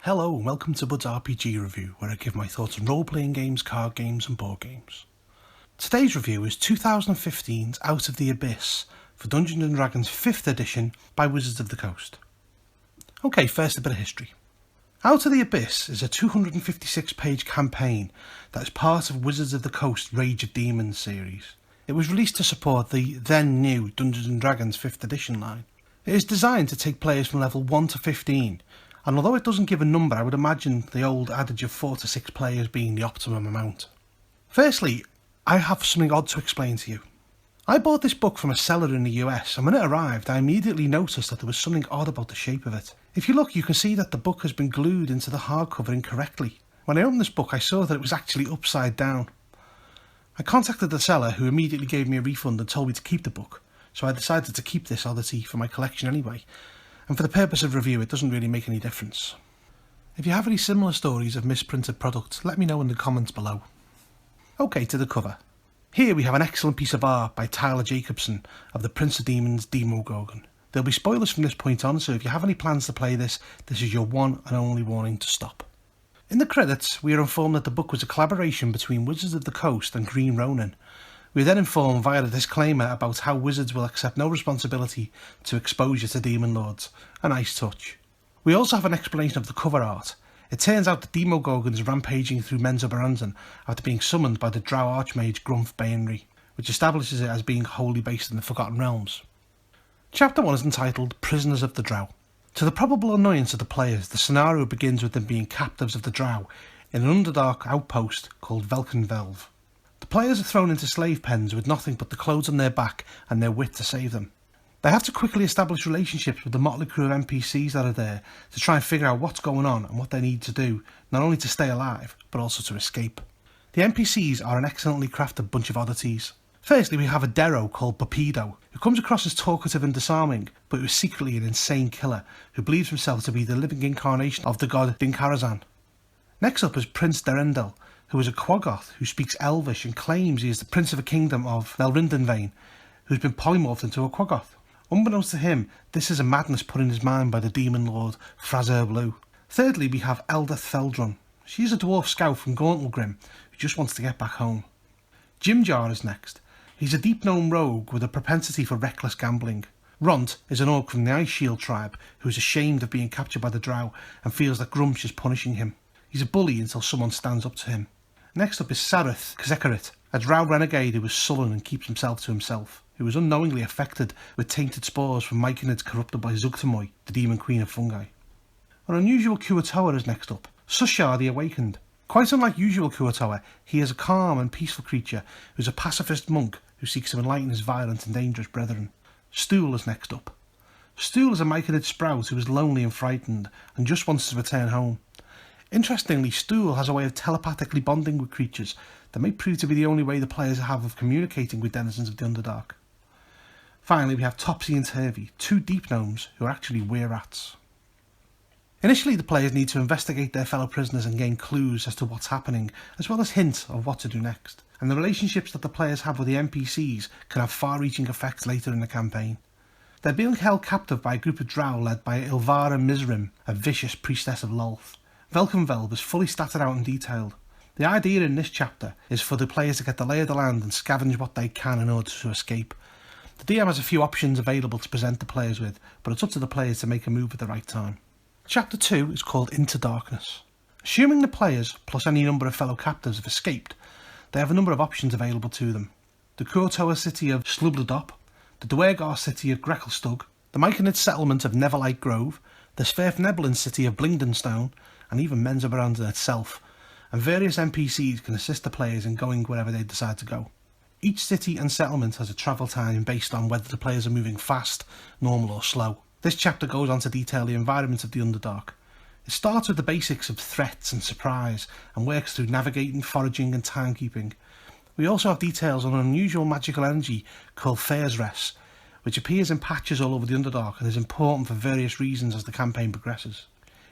Hello and welcome to Bud's RPG Review, where I give my thoughts on role-playing games, card games and board games. Today's review is 2015's Out of the Abyss for Dungeons & Dragons 5th edition by Wizards of the Coast. Okay, first a bit of history. Out of the Abyss is a 256-page campaign that is part of Wizards of the Coast Rage of Demons series. It was released to support the then new Dungeons & Dragons 5th edition line. It is designed to take players from level 1 to 15, and although it doesn't give a number, I would imagine the old adage of 4 to 6 players being the optimum amount. Firstly, I have something odd to explain to you. I bought this book from a seller in the US, and when it arrived I immediately noticed that there was something odd about the shape of it. If you look, you can see that the book has been glued into the hardcover incorrectly. When I opened this book I saw that it was actually upside down. I contacted the seller, who immediately gave me a refund and told me to keep the book, so I decided to keep this oddity for my collection anyway. And for the purpose of review, it doesn't really make any difference. If you have any similar stories of misprinted products, let me know in the comments below. Okay, to the cover. Here we have an excellent piece of art by Tyler Jacobson of the Prince of Demons Demogorgon. There'll be spoilers from this point on, so if you have any plans to play this, this is your one and only warning to stop. In the credits, we are informed that the book was a collaboration between Wizards of the Coast and Green Ronin. We are then informed via the disclaimer about how Wizards will accept no responsibility to exposure to Demon Lords. A nice touch. We also have an explanation of the cover art. It turns out that Demogorgon is rampaging through Menzoberranzan after being summoned by the Drow Archmage Grumph Baenri, which establishes it as being wholly based in the Forgotten Realms. Chapter 1 is entitled Prisoners of the Drow. To the probable annoyance of the players, the scenario begins with them being captives of the Drow in an Underdark outpost called Velkenvelve. The players are thrown into slave pens with nothing but the clothes on their back and their wit to save them. They have to quickly establish relationships with the motley crew of NPCs that are there to try and figure out what's going on and what they need to do, not only to stay alive, but also to escape. The NPCs are an excellently crafted bunch of oddities. Firstly, we have a Dero called Papido, who comes across as talkative and disarming, but who is secretly an insane killer, who believes himself to be the living incarnation of the god Dinkarazan. Next up is Prince Derendel, who is a Quaggoth who speaks Elvish and claims he is the prince of a kingdom of Melrindenvane, who's been polymorphed into a Quaggoth. Unbeknownst to him, this is a madness put in his mind by the demon lord Frazer Blue. Thirdly, we have Eldeth Feldrun. She is a dwarf scout from Gauntlgrim who just wants to get back home. Jimjar is next. He's a deep gnome rogue with a propensity for reckless gambling. Ront is an orc from the Ice Shield tribe who is ashamed of being captured by the Drow and feels that Grumsh is punishing him. He's a bully until someone stands up to him. Next up is Sareth Kzekarit, a Drow renegade who is sullen and keeps himself to himself, who is unknowingly affected with tainted spores from myconids corrupted by Zugtamoy, the demon queen of fungi. An unusual Kuatoa is next up, Sushar the Awakened. Quite unlike usual Kuatoa, he is a calm and peaceful creature who is a pacifist monk who seeks to enlighten his violent and dangerous brethren. Stool is next up. Stool is a myconid sprout who is lonely and frightened and just wants to return home. Interestingly, Stool has a way of telepathically bonding with creatures that may prove to be the only way the players have of communicating with denizens of the Underdark. Finally, we have Topsy and Turvy, two deep gnomes who are actually were-rats. Initially, the players need to investigate their fellow prisoners and gain clues as to what's happening, as well as hints of what to do next. And the relationships that the players have with the NPCs can have far-reaching effects later in the campaign. They're being held captive by a group of Drow led by Ilvara Mizrim, a vicious priestess of Lolth. Velkenvelve is fully statted out and detailed. The idea in this chapter is for the players to get the lay of the land and scavenge what they can in order to escape. The DM has a few options available to present the players with, but it's up to the players to make a move at the right time. Chapter 2 is called Into Darkness. Assuming the players, plus any number of fellow captives, have escaped, they have a number of options available to them. The Kuatoa city of Slubladop, the Dwergar city of Greckelstug, the myconid settlement of Neverlight Grove, the Sverfnebelin city of Blingdenstone, and even Menzoberranzan itself, and various NPCs can assist the players in going wherever they decide to go. Each city and settlement has a travel time based on whether the players are moving fast, normal or slow. This chapter goes on to detail the environment of the Underdark. It starts with the basics of threats and surprise, and works through navigating, foraging and timekeeping. We also have details on an unusual magical energy called Fairsres, which appears in patches all over the Underdark and is important for various reasons as the campaign progresses.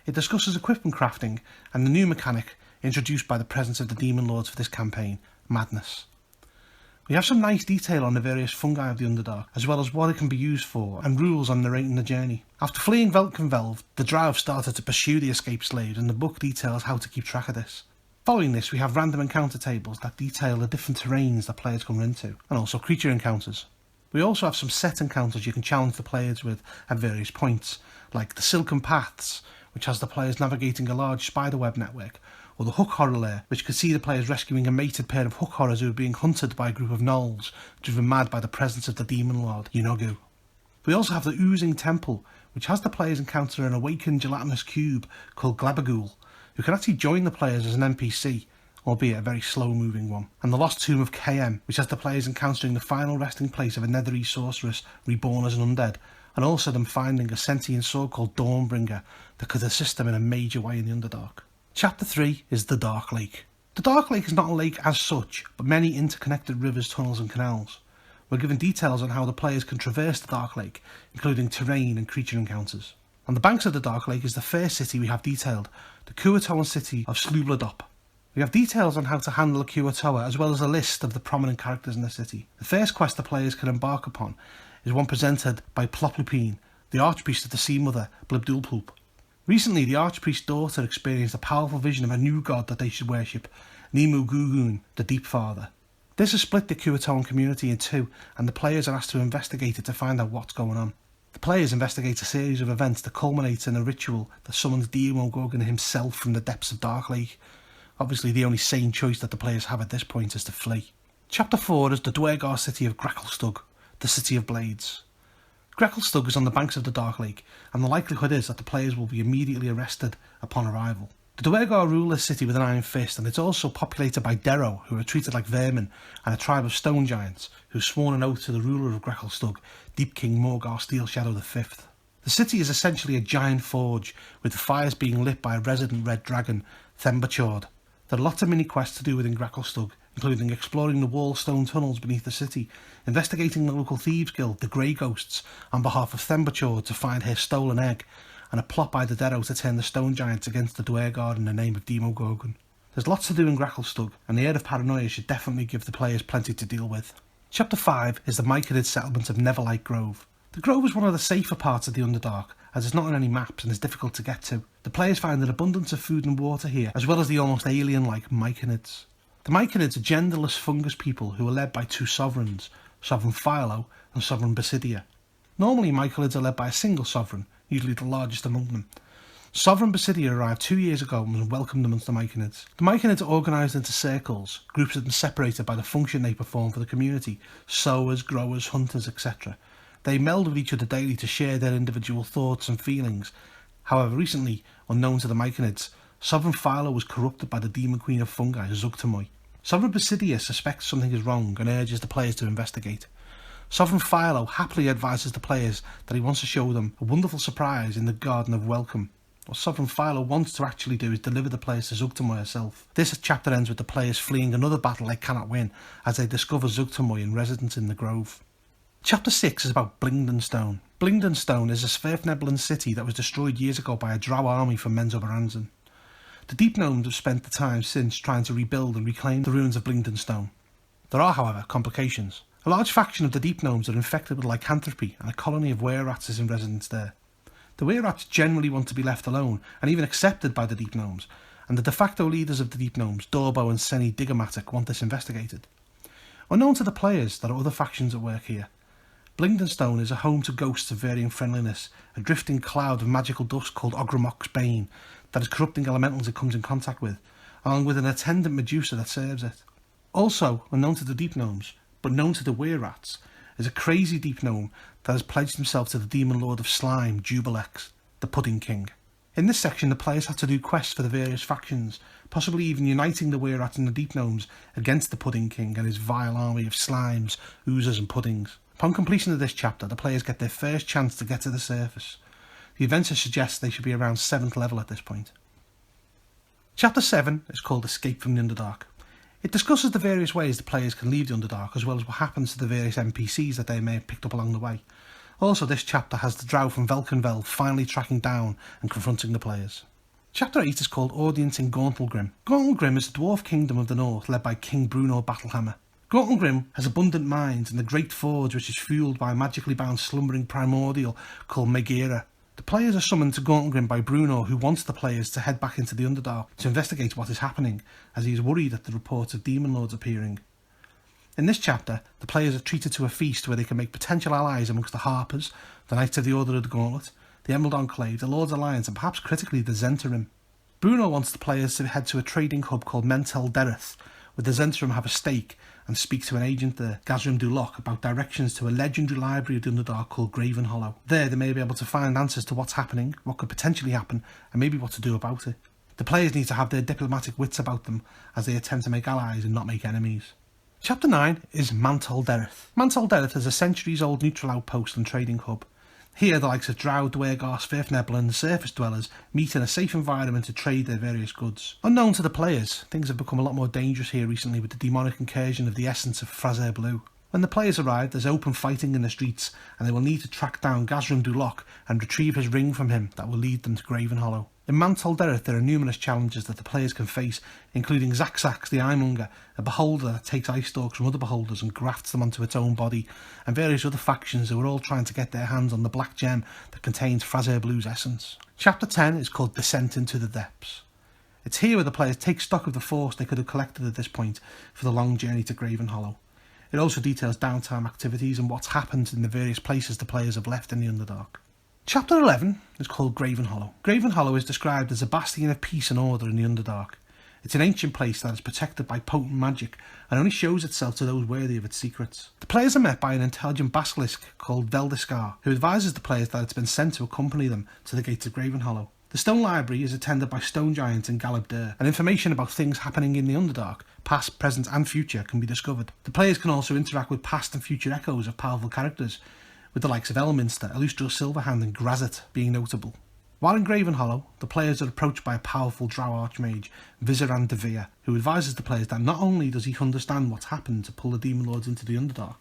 It discusses equipment crafting and the new mechanic introduced by the presence of the Demon Lords for this campaign, Madness. We have some nice detail on the various fungi of the Underdark, as well as what it can be used for, and rules on narrating the journey. After fleeing Velkenvelve, the Drow started to pursue the escaped slaves, and the book details how to keep track of this. Following this, we have random encounter tables that detail the different terrains that players come into, and also creature encounters. We also have some set encounters you can challenge the players with at various points, like the Silken Paths, which has the players navigating a large spiderweb network, or the Hook Horror Lair, which could see the players rescuing a mated pair of hook horrors who are being hunted by a group of gnolls, driven mad by the presence of the demon lord, Yeenoghu. We also have the Oozing Temple, which has the players encounter an awakened gelatinous cube called Glabagul, who can actually join the players as an NPC, albeit a very slow-moving one, and the Lost Tomb of KM, which has the players encountering the final resting place of a Netherese sorceress reborn as an undead, and also them finding a sentient sword called Dawnbringer that could assist them in a major way in the Underdark. Chapter 3 is the Dark Lake. The Dark Lake is not a lake as such, but many interconnected rivers, tunnels and canals. We're given details on how the players can traverse the Dark Lake, including terrain and creature encounters. On the banks of the Dark Lake is the first city we have detailed, the Cuatoan city of Slubladop. We have details on how to handle a Cuatoa, as well as a list of the prominent characters in the city. The first quest the players can embark upon is one presented by Ploplupine, the Archpriest of the Sea Mother, Blibdulpulp. Recently, the Archpriest's daughter experienced a powerful vision of a new god that they should worship, Nemu Gugun, the Deep Father. This has split the Cuatoan community in two, and the players are asked to investigate it to find out what's going on. The players investigate a series of events that culminates in a ritual that summons Demogorgon himself from the depths of Dark Lake. Obviously, the only sane choice that the players have at this point is to flee. Chapter 4 is the Dwergar city of Gracklstugh, the City of Blades. Gracklstugh is on the banks of the Dark Lake, and the likelihood is that the players will be immediately arrested upon arrival. The Dwergar rule this city with an iron fist, and it's also populated by Derro, who are treated like vermin, and a tribe of stone giants, who've sworn an oath to the ruler of Gracklstugh, Deep King Morgar Steelshadow V. The city is essentially a giant forge, with the fires being lit by a resident red dragon, Thembachord. There are lots of mini-quests to do within Gracklstugh, including exploring the wall stone tunnels beneath the city, investigating the local thieves guild, the Grey Ghosts, on behalf of Thembachord to find her stolen egg, and a plot by the Derro to turn the stone giants against the Dwergar in the name of Demogorgon. There's lots to do in Gracklstugh, and the Air of Paranoia should definitely give the players plenty to deal with. Chapter 5 is the Myconid settlement of Neverlight Grove. The Grove is one of the safer parts of the Underdark, as it's not on any maps and is difficult to get to. The players find an abundance of food and water here, as well as the almost alien-like Myconids. The Myconids are genderless fungus people who are led by two sovereigns, Sovereign Philo and Sovereign Basidia. Normally, Myconids are led by a single sovereign, usually the largest among them. Sovereign Basidia arrived 2 years ago and was welcomed amongst the Myconids. The Myconids are organised into circles, groups of them separated by the function they perform for the community, sowers, growers, hunters, etc. They meld with each other daily to share their individual thoughts and feelings. However, recently, unknown to the Myconids, Sovereign Philo was corrupted by the demon queen of fungi, Zugtamoy. Sovereign Basidia suspects something is wrong and urges the players to investigate. Sovereign Philo happily advises the players that he wants to show them a wonderful surprise in the Garden of Welcome. What Sovereign Philo wants to actually do is deliver the players to Zugtamoy herself. This chapter ends with the players fleeing another battle they cannot win as they discover Zugtamoy in residence in the Grove. Chapter 6 is about Blingdenstone. Blingdenstone is a Sverfneblan city that was destroyed years ago by a drow army from Menzoberranzan. The Deep Gnomes have spent the time since trying to rebuild and reclaim the ruins of Blingdenstone. There are, however, complications. A large faction of the Deep Gnomes are infected with lycanthropy, and a colony of were-rats is in residence there. The were-rats generally want to be left alone, and even accepted by the Deep Gnomes, and the de facto leaders of the Deep Gnomes, Dorbo and Seni Digamatic, want this investigated. Unknown to the players, there are other factions at work here. Blingdenstone is a home to ghosts of varying friendliness, a drifting cloud of magical dust called Ogremok's Bane that is corrupting elementals it comes in contact with, along with an attendant Medusa that serves it. Also, unknown to the Deep Gnomes, but known to the were-rats, is a crazy Deep Gnome that has pledged himself to the Demon Lord of Slime, Jubilex, the Pudding King. In this section, the players have to do quests for the various factions, possibly even uniting the were-rats and the Deep Gnomes against the Pudding King and his vile army of slimes, oozers and puddings. Upon completion of this chapter, the players get their first chance to get to the surface. The adventure suggests they should be around 7th level at this point. Chapter 7 is called Escape from the Underdark. It discusses the various ways the players can leave the Underdark, as well as what happens to the various NPCs that they may have picked up along the way. Also, this chapter has the drow from Velkenvelve finally tracking down and confronting the players. Chapter 8 is called Audience in Gauntlgrim. Gauntlgrim is the dwarf kingdom of the north led by King Bruno Battlehammer. Gorton Grim has abundant mines and a great forge which is fueled by a magically bound slumbering primordial called Megaera. The players are summoned to Gorton Grim by Bruno, who wants the players to head back into the Underdark to investigate what is happening, as he is worried at the reports of demon lords appearing. In this chapter, the players are treated to a feast where they can make potential allies amongst the Harpers, the Knights of the Order of the Gauntlet, the Emerald Enclave, the Lord's Alliance, and perhaps critically the Zhentarim. Bruno wants the players to head to a trading hub called Mental Dereth, where the Zhentarim have a stake, and speak to an agent there, Gazrim Duloc, about directions to a legendary library of the Underdark called Graven Hollow. There they may be able to find answers to what's happening, what could potentially happen, and maybe what to do about it. The players need to have their diplomatic wits about them as they attempt to make allies and not make enemies. Chapter 9 is Mantle Dereth. Mantle Dereth is a centuries-old neutral outpost and trading hub. Here the likes of Drow, Dwergar, Svirfneblin and the surface dwellers meet in a safe environment to trade their various goods. Unknown to the players, things have become a lot more dangerous here recently with the demonic incursion of the essence of Fraser Blue. When the players arrive, there's open fighting in the streets, and they will need to track down Gazrim Duloc and retrieve his ring from him that will lead them to Graven Hollow. In Mantle Dereth there are numerous challenges that the players can face, including Zaxax the Eyemonger, a beholder that takes eye stalks from other beholders and grafts them onto its own body, and various other factions who are all trying to get their hands on the black gem that contains Fraser Blue's essence. Chapter 10 is called Descent into the Depths. It's here where the players take stock of the force they could have collected at this point for the long journey to Graven Hollow. It also details downtime activities and what's happened in the various places the players have left in the Underdark. Chapter 11 is called Graven Hollow. Graven Hollow is described as a bastion of peace and order in the Underdark. It's an ancient place that is protected by potent magic and only shows itself to those worthy of its secrets. The players are met by an intelligent basilisk called Veldiskar, who advises the players that it's been sent to accompany them to the gates of Graven Hollow. The stone library is attended by stone giants in Galeb Dur, and information about things happening in the Underdark, past, present and future, can be discovered. The players can also interact with past and future echoes of powerful characters, with the likes of Elminster, Elustro Silverhand and Grazit being notable. While in Graven Hollow, the players are approached by a powerful Drow Archmage, Vizeran Devere, who advises the players that not only does he understand what's happened to pull the Demon Lords into the Underdark,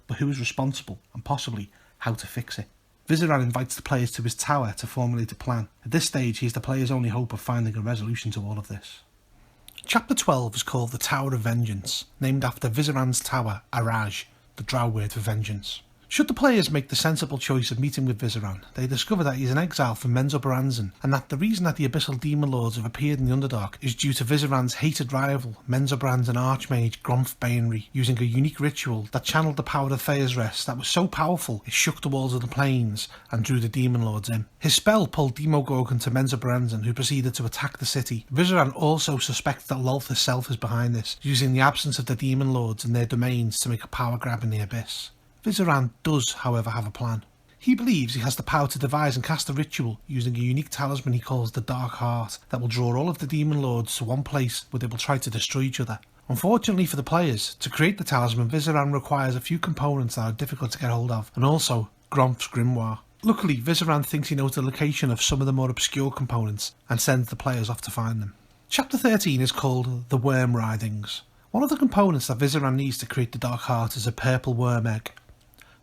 but who is responsible, and possibly how to fix it. Vizeran invites the players to his tower to formulate a plan. At this stage, he is the players' only hope of finding a resolution to all of this. Chapter 12 is called the Tower of Vengeance, named after Vizeran's tower, Araj, the Drow word for vengeance. Should the players make the sensible choice of meeting with Vizeran, they discover that he is an exile from Menzoberranzan, and that the reason that the Abyssal Demon Lords have appeared in the Underdark is due to Vizeran's hated rival, Menzoberranzan Archmage Gromf Baenri, using a unique ritual that channeled the power of Thea's Rest that was so powerful it shook the walls of the plains and drew the Demon Lords in. His spell pulled Demogorgon to Menzoberranzan, who proceeded to attack the city. Vizeran also suspects that Lolth herself is behind this, using the absence of the Demon Lords and their domains to make a power grab in the Abyss. Vizeran does, however, have a plan. He believes he has the power to devise and cast a ritual using a unique talisman he calls the Dark Heart that will draw all of the Demon Lords to one place where they will try to destroy each other. Unfortunately for the players, to create the talisman, Vizeran requires a few components that are difficult to get hold of, and also Gromf's grimoire. Luckily, Vizeran thinks he knows the location of some of the more obscure components and sends the players off to find them. Chapter 13 is called the Worm Writhings. One of the components that Vizeran needs to create the Dark Heart is a purple worm egg.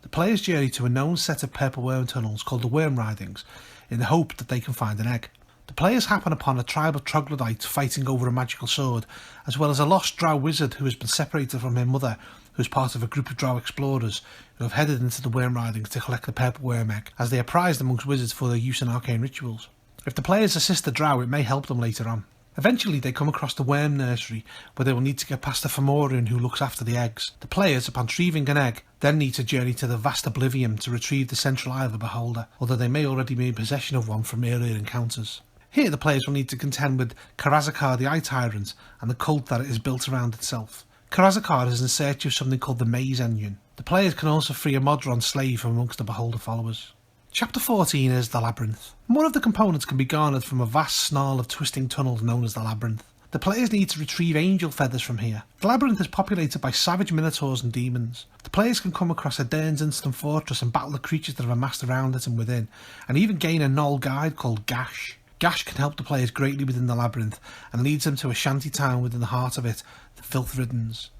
The players journey to a known set of purple worm tunnels called the Worm Writhings in the hope that they can find an egg. The players happen upon a tribe of troglodytes fighting over a magical sword, as well as a lost Drow wizard who has been separated from her mother, who is part of a group of Drow explorers who have headed into the Worm Writhings to collect the purple worm egg, as they are prized amongst wizards for their use in arcane rituals. If the players assist the Drow, it may help them later on. Eventually they come across the worm nursery, where they will need to get past the Fomorian who looks after the eggs. The players, upon retrieving an egg, then need to journey to the vast Oblivium to retrieve the central eye of the beholder, although they may already be in possession of one from earlier encounters. Here the players will need to contend with Karazakar the Eye Tyrant and the cult that it is built around itself. Karazakar is in search of something called the Maze Engine. The players can also free a Modron slave from amongst the beholder followers. Chapter 14 is the Labyrinth. One of the components can be garnered from a vast snarl of twisting tunnels known as the Labyrinth. The players need to retrieve angel feathers from here. The Labyrinth is populated by savage minotaurs and demons. The players can come across Adairn's instant fortress and battle the creatures that have amassed around it and within, and even gain a Gnoll guide called Gash. Gash can help the players greatly within the Labyrinth and leads them to a shanty town within the heart of it, the Filth Riddens.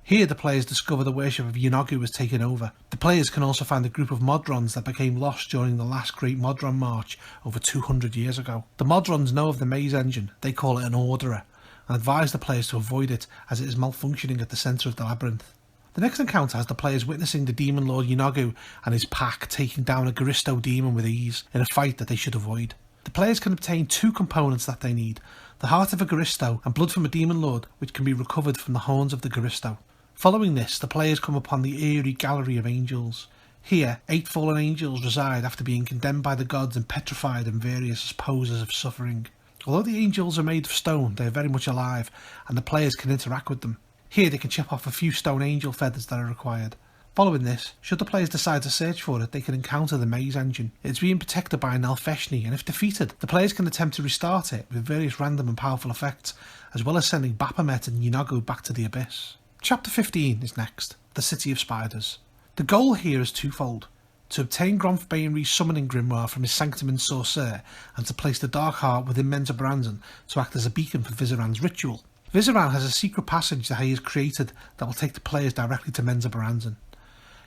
Here the players discover the worship of Yeenoghu has taken over. The players can also find a group of Modrons that became lost during the last Great Modron March over 200 years ago. The Modrons know of the Maze Engine, they call it an Orderer, and advise the players to avoid it as it is malfunctioning at the centre of the Labyrinth. The next encounter has the players witnessing the Demon Lord Yeenoghu and his pack taking down a Garisto demon with ease in a fight that they should avoid. The players can obtain 2 components that they need, the heart of a Garisto and blood from a Demon Lord, which can be recovered from the horns of the Garisto. Following this, the players come upon the eerie Gallery of Angels. Here, 8 fallen angels reside after being condemned by the gods and petrified in various poses of suffering. Although the angels are made of stone, they are very much alive, and the players can interact with them. Here they can chip off a few stone angel feathers that are required. Following this, should the players decide to search for it, they can encounter the Maze Engine. It is being protected by Nalfeshni, and if defeated, the players can attempt to restart it with various random and powerful effects, as well as sending Baphomet and Yeenoghu back to the Abyss. Chapter 15 is next, the City of Spiders. The goal here is twofold: to obtain Gromf Bainry's summoning grimoire from his sanctum in Sorcerer, and to place the Dark Heart within Menzoberranzan to act as a beacon for Vizoran's ritual. Vizoran has a secret passage that he has created that will take the players directly to Menzoberranzan.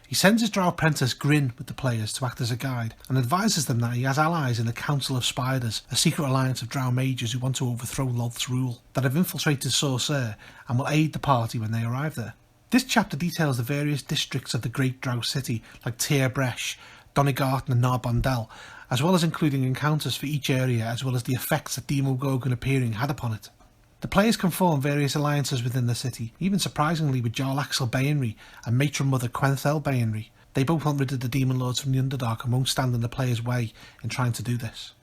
He sends his drow apprentice Grin with the players to act as a guide, and advises them that he has allies in the Council of Spiders, a secret alliance of drow mages who want to overthrow Lolth's rule, that have infiltrated Sorcerer and will aid the party when they arrive there. This chapter details the various districts of the Great Drow City, like Tir Bresh, Donegarten and Narbondel, as well as including encounters for each area, as well as the effects that Demogorgon appearing had upon it. The players can form various alliances within the city, even surprisingly with Jarl Axel Bainry and matron mother Quenthel Bainry. They both want rid of the Demon Lords from the Underdark and won't stand in the players' way in trying to do this.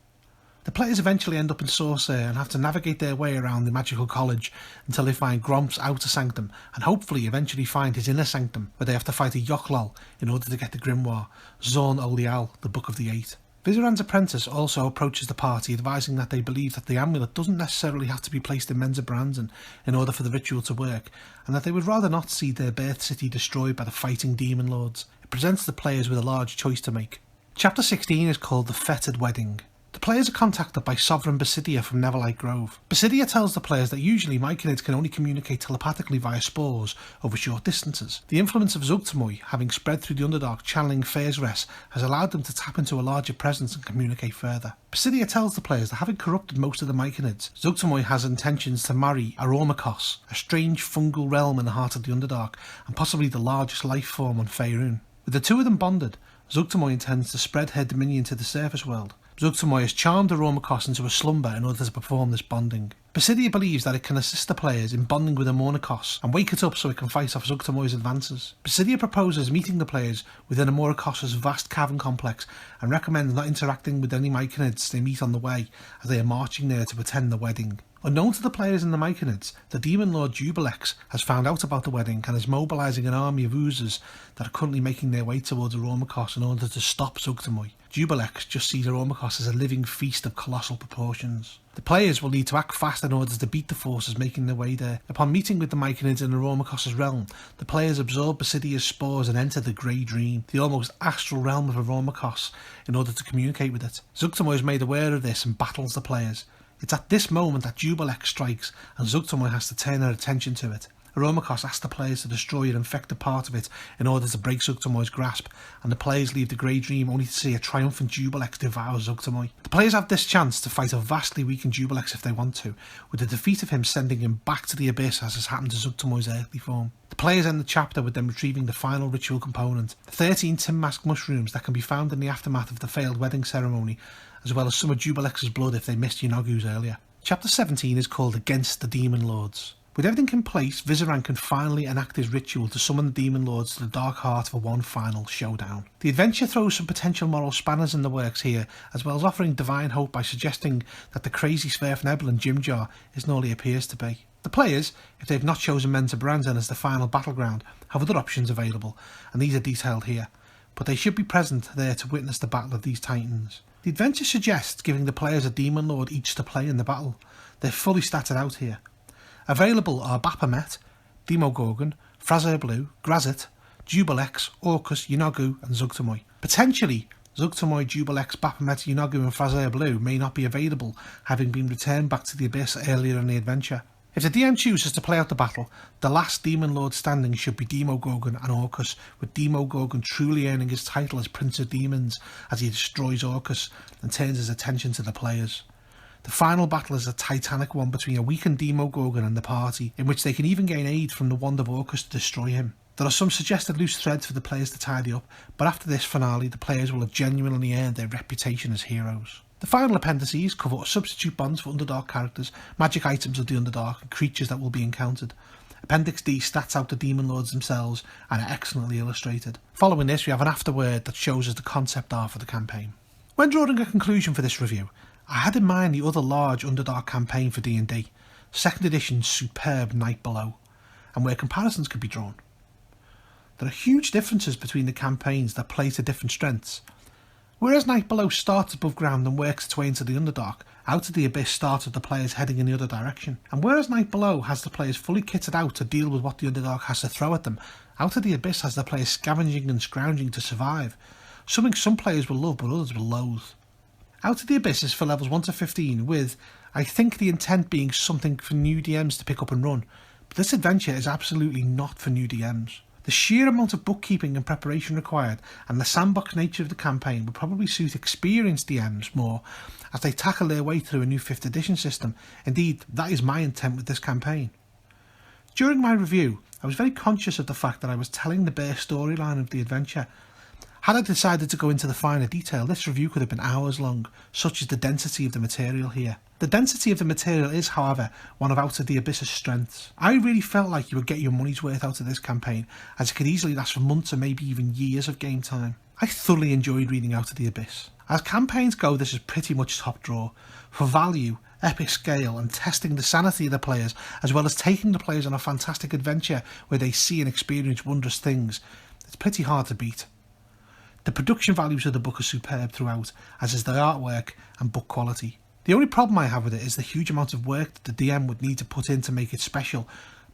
The players eventually end up in Sorcerer and have to navigate their way around the magical college until they find Gromf's outer sanctum, and hopefully eventually find his inner sanctum, where they have to fight a Yochlol in order to get the grimoire, Zorn Olial, the Book of the Eight. Vizoran's apprentice also approaches the party, advising that they believe that the amulet doesn't necessarily have to be placed in Menzoberranzan in order for the ritual to work, and that they would rather not see their birth city destroyed by the fighting demon lords. It presents the players with a large choice to make. Chapter 16 is called The Fettered Wedding. The players are contacted by Sovereign Basidia from Neverlight Grove. Basidia tells the players that usually myconids can only communicate telepathically via spores over short distances. The influence of Zuggtmoy, having spread through the Underdark channeling Fezres, has allowed them to tap into a larger presence and communicate further. Basidia tells the players that having corrupted most of the myconids, Zuggtmoy has intentions to marry Arormakos, a strange fungal realm in the heart of the Underdark, and possibly the largest life form on Faerun. With the two of them bonded, Zuggtmoy intends to spread her dominion to the surface world. Zuggtmoy has charmed Arormakos into a slumber in order to perform this bonding. Basidia believes that it can assist the players in bonding with Amornikos and wake it up so it can fight off Zuggtmoy's advances. Basidia proposes meeting the players within Amornikos' vast cavern complex and recommends not interacting with any myconids they meet on the way as they are marching there to attend the wedding. Unknown to the players in the myconids, the Demon Lord Jubilex has found out about the wedding and is mobilising an army of oozers that are currently making their way towards Arormakos in order to stop Zuggtmoy. Jubilex just sees Arormakos as a living feast of colossal proportions. The players will need to act fast in order to beat the forces making their way there. Upon meeting with the myconids in Arormakos' realm, the players absorb Basidia's spores and enter the Grey Dream, the almost astral realm of Arormakos, in order to communicate with it. Zuggtmoy is made aware of this and battles the players. It's at this moment that Jubilex strikes and Zuggtmoy has to turn her attention to it. Arormakos asks the players to destroy an infected part of it in order to break Zuggtmoy's grasp, and the players leave the Grey Dream only to see a triumphant Jubilex devour Zuggtmoy. The players have this chance to fight a vastly weakened Jubilex if they want to, with the defeat of him sending him back to the Abyss as has happened to Zuggtmoy's earthly form. The players end the chapter with them retrieving the final ritual component, the 13 Tinmask mushrooms that can be found in the aftermath of the failed wedding ceremony, as well as some of Jubilex's blood if they missed Yeenoghu's earlier. Chapter 17 is called Against the Demon Lords. With everything in place, Vizoran can finally enact his ritual to summon the Demon Lords to the Dark Heart for one final showdown. The adventure throws some potential moral spanners in the works here, as well as offering divine hope by suggesting that the crazy Sverfnebel and Jimjar isn't all he appears to be. The players, if they've not chosen Menzoberranzan as the final battleground, have other options available, and these are detailed here, but they should be present there to witness the battle of these titans. The adventure suggests giving the players a Demon Lord each to play in the battle. They're fully statted out here. Available are Baphomet, Demogorgon, Frazer Blue, Grazit, Jubilex, Orcus, Yeenoghu and Zuggtmoy. Potentially, Zuggtmoy, Jubilex, Baphomet, Yeenoghu and Frazer Blue may not be available, having been returned back to the Abyss earlier in the adventure. If the DM chooses to play out the battle, the last Demon Lord standing should be Demogorgon and Orcus, with Demogorgon truly earning his title as Prince of Demons as he destroys Orcus and turns his attention to the players. The final battle is a titanic one between a weakened Demogorgon and the party, in which they can even gain aid from the wand of Orcus to destroy him. There are some suggested loose threads for the players to tidy up, but after this finale the players will have genuinely earned their reputation as heroes. The final appendices cover substitute bonds for Underdark characters, magic items of the Underdark and creatures that will be encountered. Appendix D stats out the Demon Lords themselves and are excellently illustrated. Following this we have an afterword that shows us the concept art for the campaign. When drawing a conclusion for this review, I had in mind the other large Underdark campaign for D&D, 2nd edition's superb Night Below, and where comparisons could be drawn. There are huge differences between the campaigns that play to different strengths. Whereas Night Below starts above ground and works its way into the Underdark, Out of the Abyss starts with the players heading in the other direction. And whereas Night Below has the players fully kitted out to deal with what the Underdark has to throw at them, Out of the Abyss has the players scavenging and scrounging to survive, something some players will love but others will loathe. Out of the Abyss is for levels 1 to 15 with, I think, the intent being something for new DMs to pick up and run, but this adventure is absolutely not for new DMs. The sheer amount of bookkeeping and preparation required and the sandbox nature of the campaign would probably suit experienced DMs more as they tackle their way through a new 5th edition system. Indeed, that is my intent with this campaign. During my review, I was very conscious of the fact that I was telling the bare storyline of the adventure. Had I decided to go into the finer detail, this review could have been hours long, such is the density of the material here. The density of the material is, however, one of Out of the Abyss's strengths. I really felt like you would get your money's worth out of this campaign, as it could easily last for months or maybe even years of game time. I thoroughly enjoyed reading Out of the Abyss. As campaigns go, this is pretty much top draw. For value, epic scale and testing the sanity of the players, as well as taking the players on a fantastic adventure where they see and experience wondrous things, it's pretty hard to beat. The production values of the book are superb throughout, as is the artwork and book quality. The only problem I have with it is the huge amount of work that the DM would need to put in to make it special,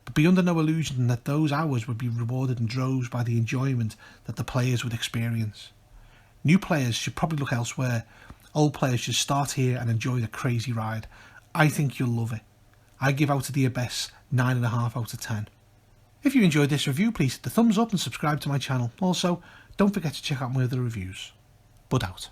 but be under no illusion that those hours would be rewarded in droves by the enjoyment that the players would experience. New players should probably look elsewhere. Old players should start here and enjoy the crazy ride. I think you'll love it. I give Out of the Abyss 9.5 out of 10. If you enjoyed this review, please hit the thumbs up and subscribe to my channel. Also, don't forget to check out my other reviews. Bud out.